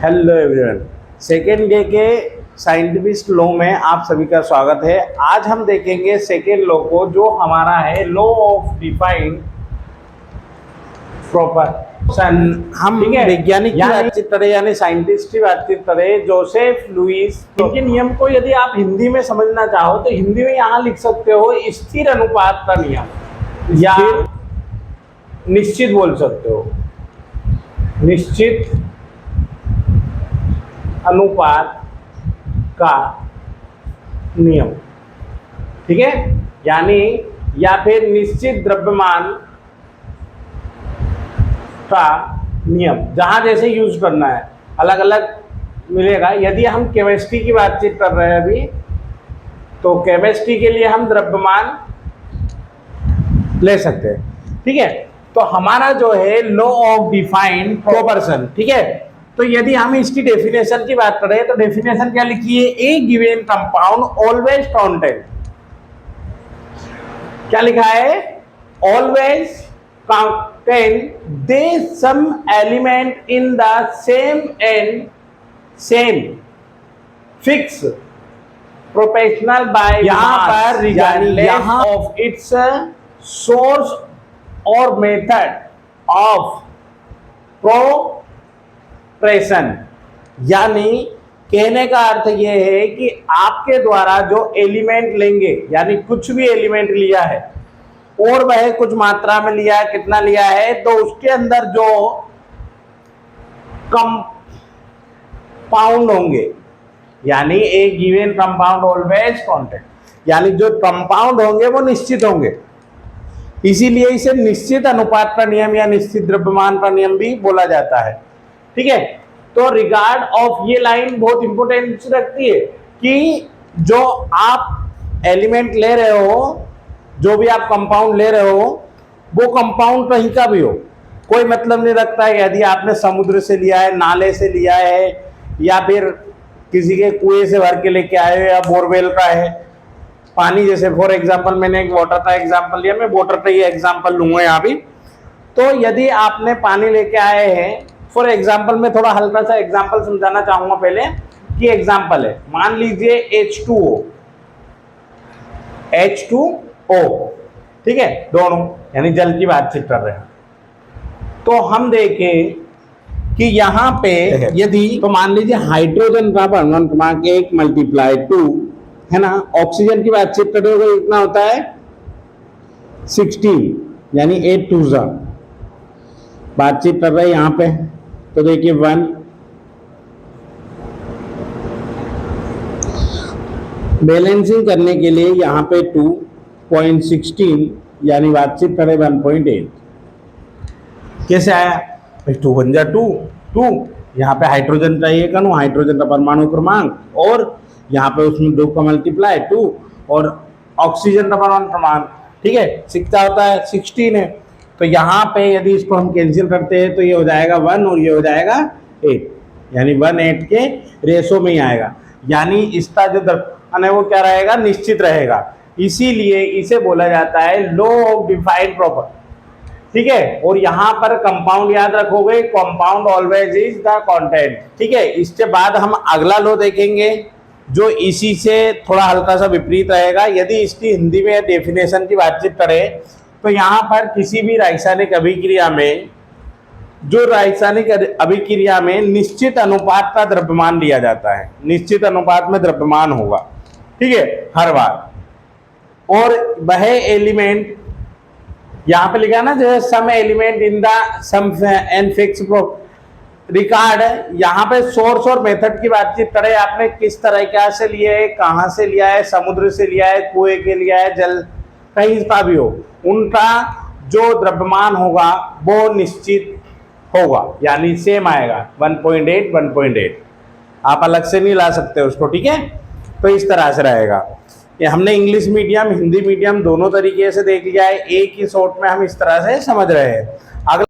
Hello everyone, second day के scientific law में आप सभी का स्वागत है। आज हम देखेंगे सेकेंड लॉ को, जो हमारा है लॉ ऑफ डिफाइंड प्रोपोर्शन। हम वैज्ञानिक की बातचीत करें यानी साइंटिस्ट की बातचीत करें, जोसेफ लुईस। इनके नियम को यदि आप हिंदी में समझना चाहो तो हिंदी में यहाँ लिख सकते हो स्थिर अनुपात का नियम, या निश्चित बोल सकते हो, निश्चित अनुपात का नियम। ठीक है, यानी या फिर निश्चित द्रव्यमान का नियम, जहां जैसे यूज करना है अलग अलग मिलेगा। यदि हम केमिस्ट्री की बातचीत कर रहे हैं अभी, तो केमिस्ट्री के लिए हम द्रव्यमान ले सकते हैं। ठीक है, तो हमारा जो है लॉ ऑफ डिफाइंड प्रोपोर्शन। ठीक है, तो यदि हम इसकी डेफिनेशन की बात करें तो डेफिनेशन क्या लिखी है? A given compound always counted. क्या लिखा है? Always counted they same element in the same and same fix proportional by यहां पर रिगार्डलेस ऑफ इट्स सोर्स और मेथड ऑफ प्रोपोर्शन। यानी कहने का अर्थ यह है कि आपके द्वारा जो एलिमेंट लेंगे, यानी कुछ भी एलिमेंट लिया है और वह कुछ मात्रा में लिया है, कितना लिया है, तो उसके अंदर जो कंपाउंड होंगे, यानी एक गिवन कंपाउंड ऑलवेज काउंटेड, यानी जो कंपाउंड होंगे वो निश्चित होंगे। इसीलिए इसे निश्चित अनुपात का नियम या निश्चित द्रव्यमान का नियम भी बोला जाता है। ठीक है, तो रिगार्ड ऑफ ये लाइन बहुत इंपोर्टेंस रखती है कि जो आप एलिमेंट ले रहे हो, जो भी आप कंपाउंड ले रहे हो, वो कंपाउंड कहीं का भी हो, कोई मतलब नहीं रखता है। यदि आपने समुद्र से लिया है, नाले से लिया है, या फिर किसी के कुएं से भर के लेके आए हो, या बोरवेल का है पानी, जैसे फॉर एग्जाम्पल मैंने एक वाटर का एग्जाम्पल लिया, मैं वाटर का ही एग्जाम्पल लूंगा यहाँ भी। तो यदि आपने पानी लेके आए हैं, फॉर एग्जाम्पल मैं थोड़ा हल्का सा एग्जाम्पल समझाना चाहूंगा पहले कि एग्जाम्पल है, मान लीजिए H2O, ठीक है, दोनों यानी जल की बातचीत कर रहे हैं। तो हम देखें कि यहाँ पे यदि, तो मान लीजिए हाइड्रोजन का परमाणु क्रमांक 1 मल्टीप्लाई 2 है ना, ऑक्सीजन की बातचीत करते हुए इतना होता है 16, यानी 8 2 बातचीत कर रहे हैं यहाँ पे। तो देखिए 1, बैलेंसिंग करने के लिए यहाँ पे 2.16, यानी बातचीत करें 1.8। कैसे आया भाई? 2 बन जा 2, यहाँ पे हाइड्रोजन चाहिए कनु, हाइड्रोजन का परमाणु क्रमांक, और यहाँ पे उसमें 2 का मल्टीप्लाई 2, और ऑक्सीजन का परमाणु क्रमांक, ठीक है, कितना होता है 16 है। तो यहाँ पे यदि इसको हम कैंसिल करते हैं तो ये हो जाएगा 1 और ये हो जाएगा 8, यानी 1:8 के रेशो में ही आएगा। यानी इसका जो द्रव्यमान है वो क्या रहेगा? निश्चित रहेगा। इसीलिए इसे बोला जाता है लॉ ऑफ डिफाइंड प्रोपोर्शन। ठीक है, और यहाँ पर कंपाउंड याद रखोगे, compound always is the constant. ठीक है, इसके बाद हम अगला लॉ देखेंगे जो इसी से थोड़ा हल्का सा विपरीत रहेगा। यदि इसकी हिंदी में डेफिनेशन की बातचीत करें तो यहाँ पर किसी भी रासायनिक अभिक्रिया में, जो रासायनिक अभिक्रिया में निश्चित अनुपात का द्रव्यमान लिया जाता है, निश्चित अनुपात में द्रव्यमान होगा, ठीक है, हर बार, और वह एलिमेंट यहाँ पे लिखा है ना, जो same element in the same and fix record. यहाँ पे सोर्स और मेथड की बातचीत करें, आपने किस तरह से लिया है, कहाँ से लिया है, समुद्र से लिया है, कुएं के लिया है, जल कहीं का भी हो, उनका जो द्रव्यमान होगा वो निश्चित होगा, यानी सेम आएगा 1.8। आप अलग से नहीं ला सकते उसको। ठीक है, तो इस तरह से रहेगा। ये हमने इंग्लिश मीडियम, हिंदी मीडियम दोनों तरीके से देख लिया है, एक ही शॉट में हम इस तरह से समझ रहे हैं।